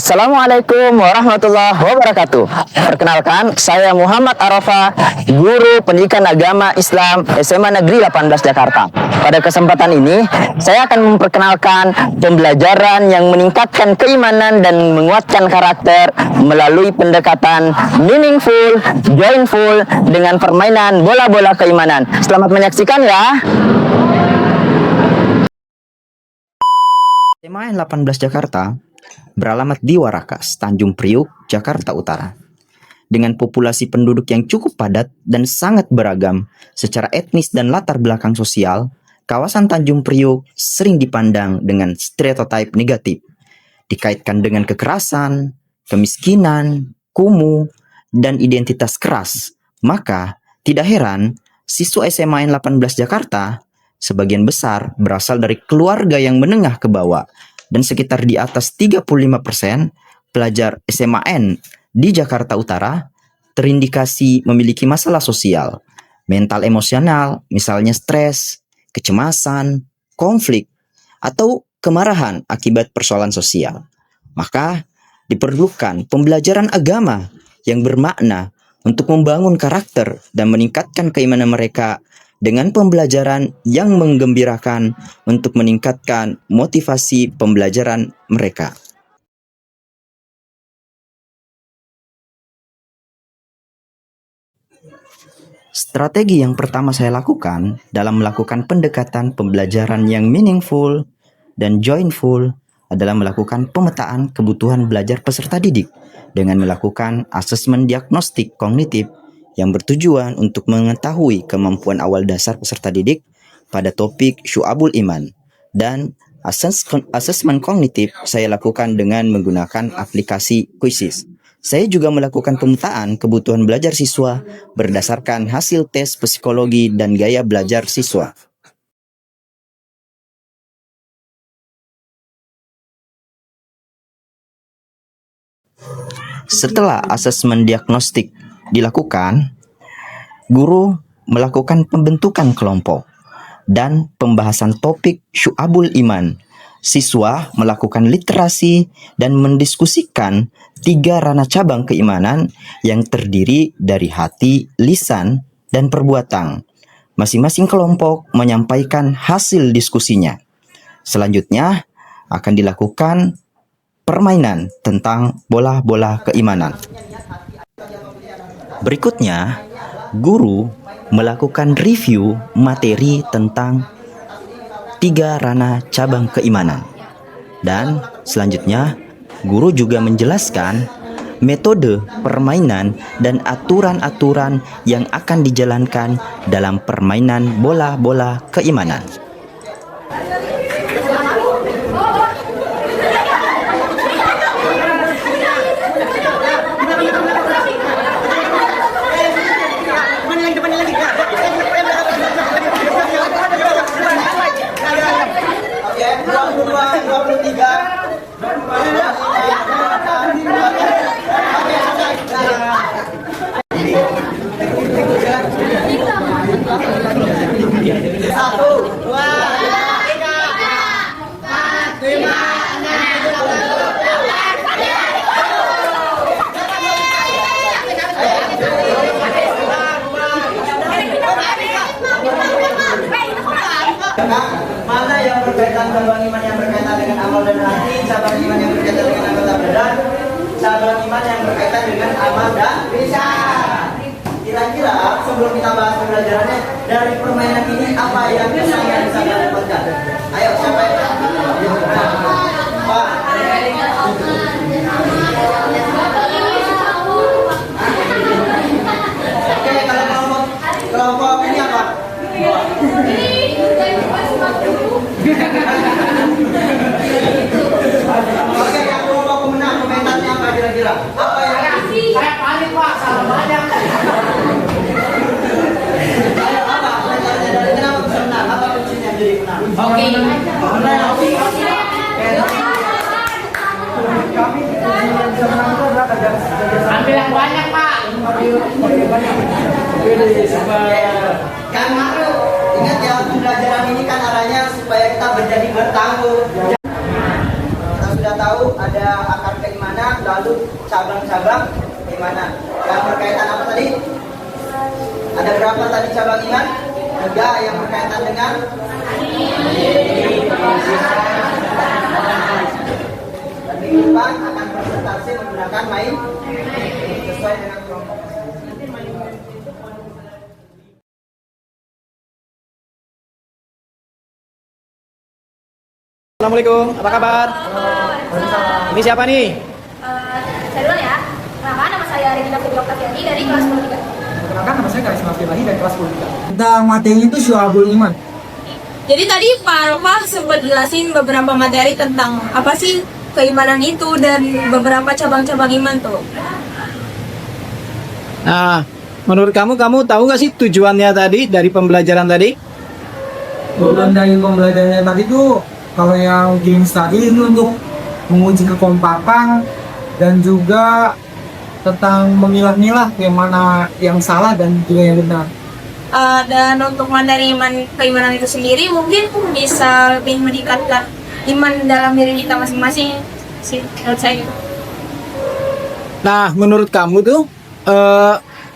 Assalamualaikum warahmatullahi wabarakatuh. Perkenalkan, saya Muhammad Arafa, guru pendidikan agama Islam SMA Negeri 18 Jakarta. Pada kesempatan ini, saya akan memperkenalkan pembelajaran yang meningkatkan keimanan dan menguatkan karakter melalui pendekatan meaningful, joyful dengan permainan bola-bola keimanan. Selamat menyaksikan ya. SMA 18 Jakarta beralamat di Warakas, Tanjung Priuk, Jakarta Utara. Dengan populasi penduduk yang cukup padat dan sangat beragam secara etnis dan latar belakang sosial, kawasan Tanjung Priuk sering dipandang dengan stereotip negatif, dikaitkan dengan kekerasan, kemiskinan, kumuh, dan identitas keras. Maka, tidak heran, siswa SMA 18 Jakarta sebagian besar berasal dari keluarga yang menengah ke bawah, dan sekitar di atas 35% pelajar SMAN di Jakarta Utara terindikasi memiliki masalah sosial, mental emosional, misalnya stres, kecemasan, konflik, atau kemarahan akibat persoalan sosial. Maka diperlukan pembelajaran agama yang bermakna untuk membangun karakter dan meningkatkan keimanan mereka dengan pembelajaran yang menggembirakan untuk meningkatkan motivasi pembelajaran mereka. Strategi yang pertama saya lakukan dalam melakukan pendekatan pembelajaran yang meaningful dan joyful adalah melakukan pemetaan kebutuhan belajar peserta didik dengan melakukan asesmen diagnostik kognitif yang bertujuan untuk mengetahui kemampuan awal dasar peserta didik pada topik Syu'abul Iman. Dan asesmen kognitif saya lakukan dengan menggunakan aplikasi Quizzes. Saya juga melakukan pemetaan kebutuhan belajar siswa berdasarkan hasil tes psikologi dan gaya belajar siswa. Setelah asesmen diagnostik dilakukan, guru melakukan pembentukan kelompok dan pembahasan topik Syu'abul Iman. Siswa melakukan literasi dan mendiskusikan 3 ranah cabang keimanan yang terdiri dari hati, lisan, dan perbuatan. Masing-masing kelompok menyampaikan hasil diskusinya. Selanjutnya akan dilakukan permainan tentang bola-bola keimanan. Berikutnya, guru melakukan review materi tentang 3 ranah cabang keimanan. Dan selanjutnya, guru juga menjelaskan metode permainan dan aturan-aturan yang akan dijalankan dalam permainan bola-bola keimanan. Mana yang berkaitan cabang iman yang berkaitan dengan amal dan hati, cabang iman yang berkaitan dengan anggota badan, cabang iman yang berkaitan dengan amal dan lisan. Kira-kira sebelum kita bahas pembelajarannya, dari permainan ini apa yang bisa kita dapatkan? Ayo, siapa yang Pak. Oke, kalau kelompok ini apa? Oke, yang kelompok pemenang komentarnya apa kira-kira? Apa yang saya paling Pak, salah banyak. Ayo, apa komentarnya dari kenapa bisa menang? Apa kuncinya jadi menang? Oke. Kami bisa menang itu adalah ambil yang banyak Pak. Kan Maru, ingat ya, pembelajaran ini kan arahnya supaya kita menjadi bertanggung. Kita sudah tahu ada akar keimanan. mana, lalu cabang-cabang imanan. Yang berkaitan apa tadi? Ada berapa tadi cabang iman? 3 yang berkaitan dengan dan minggu depan akan presentasi menggunakan main sesuai dengan kelompok. Assalamualaikum, apa kabar? Ini siapa nih? Saya duluan ya. Nama saya Regina Fitri Oktaviani dari kelas 23. Perkenalkan, nama saya Karisma Firdahi dari kelas 23. Tentang materi itu Syu'abul Iman. Jadi tadi Pak Arfa sempat jelasin beberapa materi tentang apa sih keimanan itu dan beberapa cabang-cabang iman tuh. Nah, menurut kamu tahu gak sih tujuannya tadi dari pembelajaran tadi? Tujuan dari pembelajarannya tadi itu, kalau yang games tadi itu untuk menguji kekompakan dan juga tentang memilah-milah yang mana yang salah dan juga yang benar. Dan untuk materi keimanan itu sendiri mungkin bisa lebih meningkatkan iman dalam diri kita masing-masing sih menurut saya. Nah, menurut kamu tuh,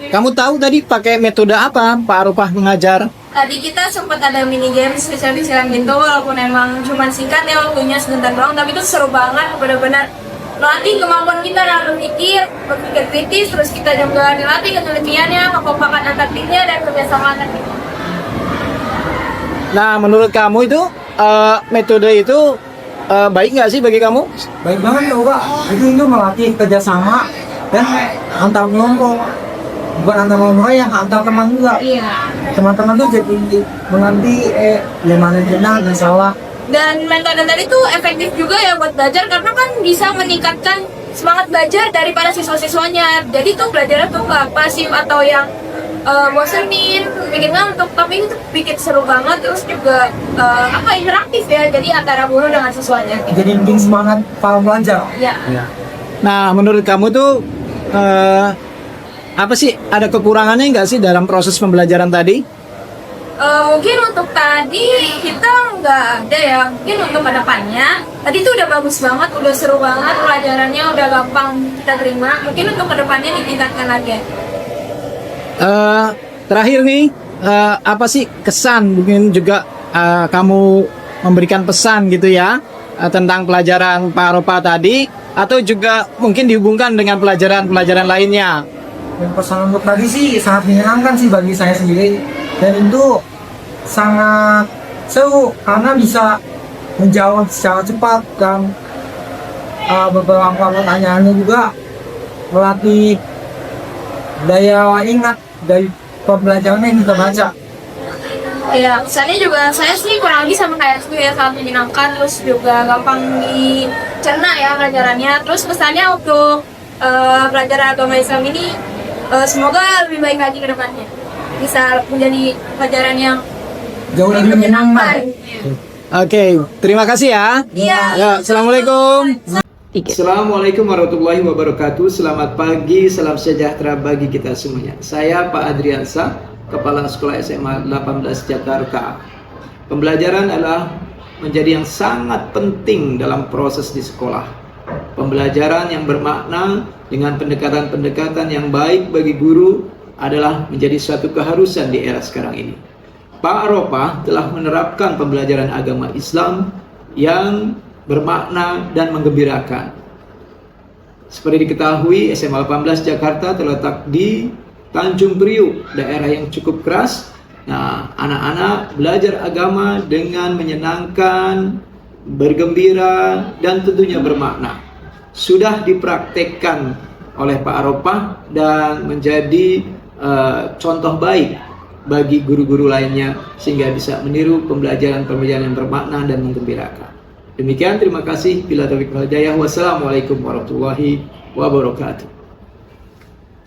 kamu tahu tadi pakai metode apa Pak Arufah mengajar? Tadi kita sempat ada mini game spesial-spesialan gitu, walaupun emang cuma singkat ya waktunya sebentar doang, tapi itu seru banget, benar-benar latih kemampuan kita dalam berpikir kritis, terus kita juga dilatih ketelitiannya, kekompakan antar timnya dan kerjasama antar tim. Nah, menurut kamu itu metode itu baik nggak sih bagi kamu? Baik banget ya Pak, itu melatih kerjasama dan antar kelompok. Bukan antar kelompok ya, antar teman juga. Iya. Teman-teman tuh jadi mengerti gimana benar dan salah. Dan metode tadi tuh efektif juga ya buat belajar karena kan bisa meningkatkan semangat belajar dari para siswa-siswanya. Jadi tuh belajarnya tuh nggak pasif atau yang bosenin, bikin ngantuk, tapi itu bikin seru banget, terus juga interaktif ya. Jadi antara guru dengan siswanya. Jadi bikin semangat para pelajar. Ya. Nah, menurut kamu tuh apa sih, ada kekurangannya nggak sih dalam proses pembelajaran tadi? Mungkin untuk tadi kita nggak ada ya. Mungkin untuk kedepannya, tadi tuh udah bagus banget, udah seru banget pelajarannya, udah gampang kita terima. Mungkin untuk kedepannya ditingkatkan lagi. Terakhir nih, apa sih kesan, mungkin juga kamu memberikan pesan gitu ya tentang pelajaran Pak Arufah tadi, atau juga mungkin dihubungkan dengan pelajaran-pelajaran lainnya? Yang pesan untuk tadi sih sangat menyenangkan sih bagi saya sendiri, dan itu sangat seru karena bisa menjawab secara cepat dan beberapa pertanyaannya juga melatih daya ingat dari pembelajaran yang kita baca. Ya, kesannya juga saya sih kurang lebih sama kayak itu ya, sangat menyenangkan, terus juga gampang dicerna ya pelajarannya. Terus pesannya untuk pelajaran agama Islam ini semoga lebih baik lagi ke depannya, bisa menjadi pelajaran yang Jauh lebih menyenangkan. Oke, terima kasih ya. Iya. Ya, assalamualaikum. Assalamualaikum warahmatullahi wabarakatuh. Selamat pagi, salam sejahtera bagi kita semuanya. Saya Pak Adriansa, Kepala Sekolah SMA 18 Jakarta. Pembelajaran adalah menjadi yang sangat penting dalam proses di sekolah. Pembelajaran yang bermakna dengan pendekatan-pendekatan yang baik bagi guru adalah menjadi suatu keharusan di era sekarang ini. Pak Arufah telah menerapkan pembelajaran agama Islam yang bermakna dan menggembirakan. Seperti diketahui, SMA 18 Jakarta terletak di Tanjung Priuk, daerah yang cukup keras. Nah, anak-anak belajar agama dengan menyenangkan, bergembira, dan tentunya bermakna. Sudah dipraktekkan oleh Pak Arufah dan menjadi contoh baik bagi guru-guru lainnya sehingga bisa meniru pembelajaran yang bermakna dan menggembirakan. Demikian, terima kasih. Bila taufiq wal hidayah. Wassalamualaikum warahmatullahi wabarakatuh.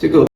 Cukup.